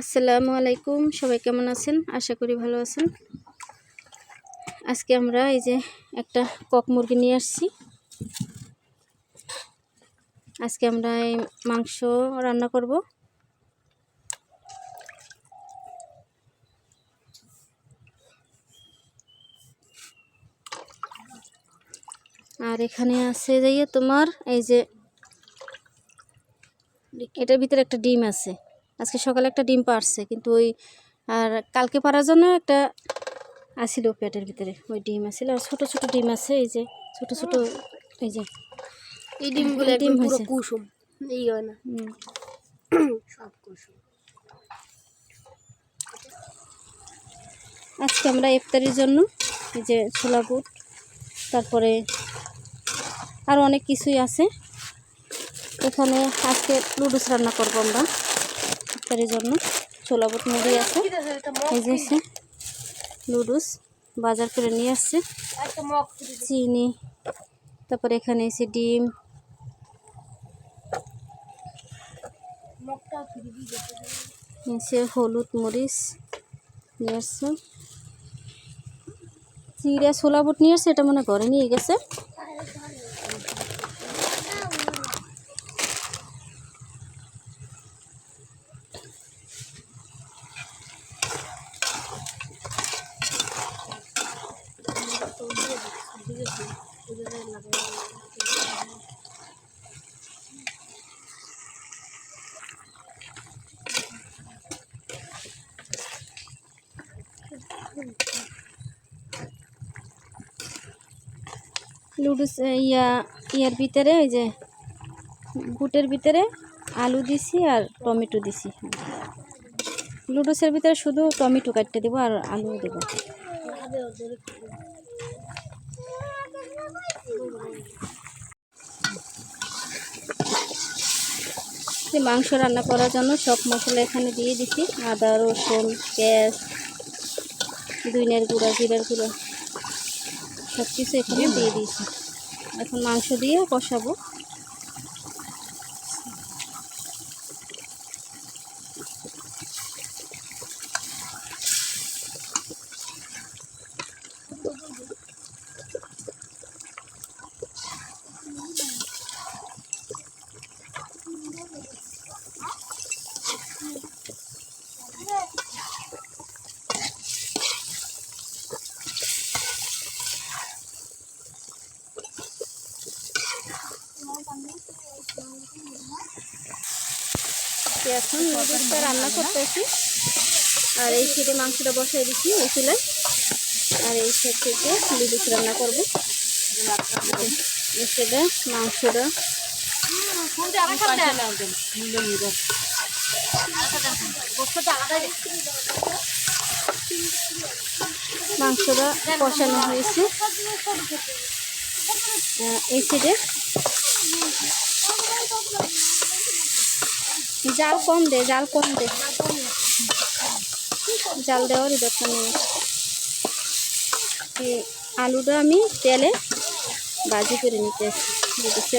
আসসালামু আলাইকুম, সবাই কেমন আছেন? আশা করি ভালো আছেন। আজকে আমরা এই যে একটা কক মুরগি নিয়ে আসছি। আজকে আমরা এই মাংস রান্না করব। আর এখানে আছে যাইয়ে তোমার এই যে এটার ভিতরে একটা ডিম আছে। আজকে সকালে একটা ডিম পারছে, কিন্তু ওই আর কালকে পারার জন্য একটা আসিল পেটের ভিতরে, ওই ডিম আসিল। আর ছোট ছোট ডিম আছে, এই যে ছোট ছোট, এই যে এই ডিমগুলো ডিম পুরো হয়েছে। কুসুম, এই হয় না সব কুসুম। আজকে আমরা ইফতারির জন্য এই যে ছোলা বুট, তারপরে আর অনেক কিছুই আছে। এখানে আজকে নুডলস রান্না করবো আমরা ইফতারির জন্য। ছোলা বুট মুড়ি আছে, এই যে আছে নুডলস বাজার করে নিয়ে আসছে, চিনি, তারপরে এখানে এসে ডিম, এসে হলুদ মরিচ নিয়ে আসছে, চিড়া ছোলা বুট নিয়ে আসছে। এটা মনে ঘরে নিয়ে গেছে। নুডলস ইয়ার ভিতরে ওই যে বুটের ভিতরে আলু দিছি আর টমেটো দিছি। নুডলসের ভিতরে শুধু টমেটো কাটতে দেবো আর আলু দেবো। মাংস রান্না করার জন্য সব মশলা এখানে দিয়ে দিছি, আদা রসুন পেঁয়াজ, ধনিয়ার গুঁড়া জিরার গুঁড়া সব কিছু এখানে দিয়ে দিয়েছি। এখন মাংস দিয়ে কষাবো। এখন নুডলসটা রান্না করতেছি, আর এই সাইডে মাংসটা বসাই দিচ্ছি এই চুলায়, আর এই সাইড থেকে নুডলস রান্না করবো। এই সাইডে মাংসটা কষানো হয়েছে। এই সাইডে জাল কম দে, জাল কম দে, জাল দেওয়ারই দরকার নেই। আলুটা আমি তেলে ভাজি করে নিতে দিতেছি।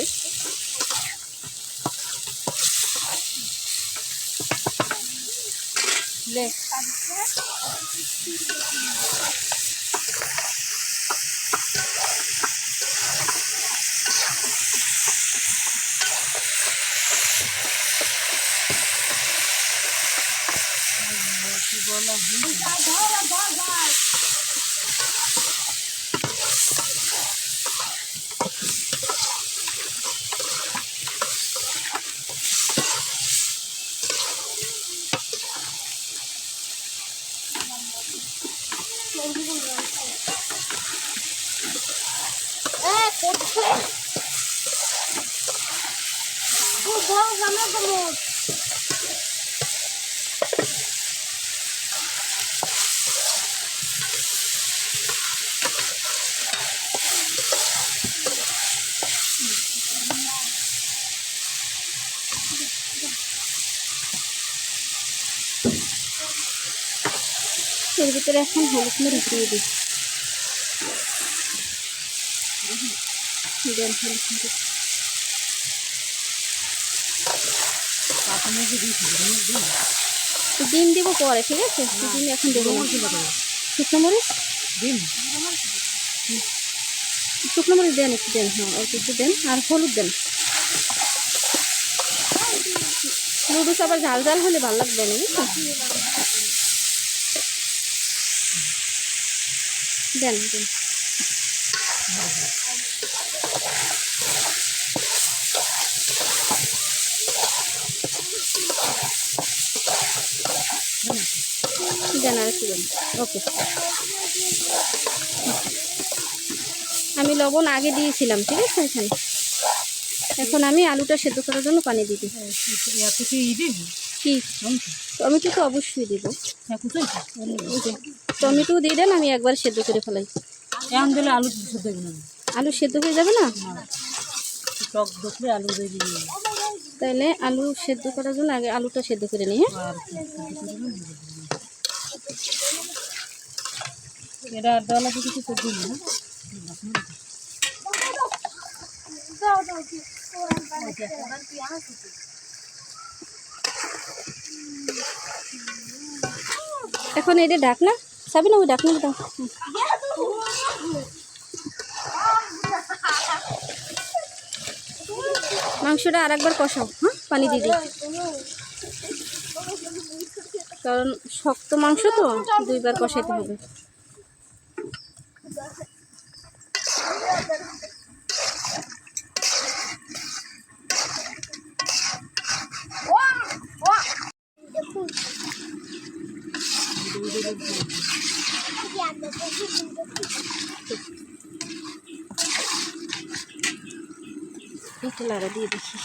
এর ভিতরে এখন হলুদ মরিচ দিয়ে দিই। ডিম দিব পরে, ঠিক আছে? ডিম এখন দেবো না। শুকনো মরিচ, ডিম শুকনো মরিচ দেন, একটু দেন, হ্যাঁ অল্প একটু দেন, আর হলুদ দেন। নুডলস আবার ঝাল ঝাল হলে ভালো লাগবে না, বুঝছো? দেন দেন। দেন আর একটু দেন। ওকে, আমি লবণ আগে দিয়েছিলাম, ঠিক আছে? এখানে এখন আমি আলুটা সেদ্ধ করার জন্য পানি দিয়ে দিই। কি টমেটো তো অবশ্যই দিব। টমেটো দিয়ে দেন, আমি একবার সেদ্ধ করে ফেলাই। এখন দিলে আলু সেদ্ধ হবে না, আলু সেদ্ধ হয়ে যাবে না? টক দেখলে আলু দিয়ে দিবি। তাহলে আলু সেদ্ধ করার জন্য আগে আলুটা সেদ্ধ করে নিই। হ্যাঁ, আর এটা ডালা কিছু সেদ্ধ দিবি না। এখন এটা ঢাকনা সাবি না, ওই ঢাকনা দাও। মাংসটা আর একবার কষাও, হ্যাঁ পানি দিয়ে দিই, কারণ শক্ত মাংস তো দুইবার কষাইতে হবে। একটু লাগা দিয়ে দেখি।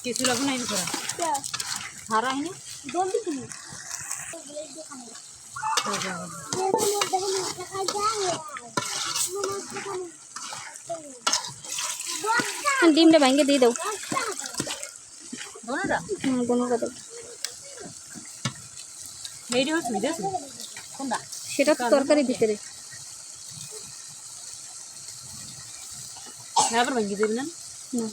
কিছু লাগবে না এই করা সারা হয়নি জলদি তুমি ডিমটা ভাঙে দিয়ে দাও। দোনোটা হ্যাঁ দোনোটা দাও। এইটা হচ্ছে বুঝেছো কোনটা সেটা তো তরকারির ভিতরে। আবার ভাঙিয়ে দেবে না, না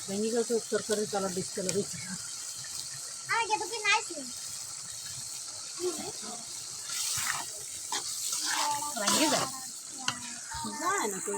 ভেঙে গেলে তো তরকারির কালার ডিসকালার হয়েছে। ভেঙে যায় না তো।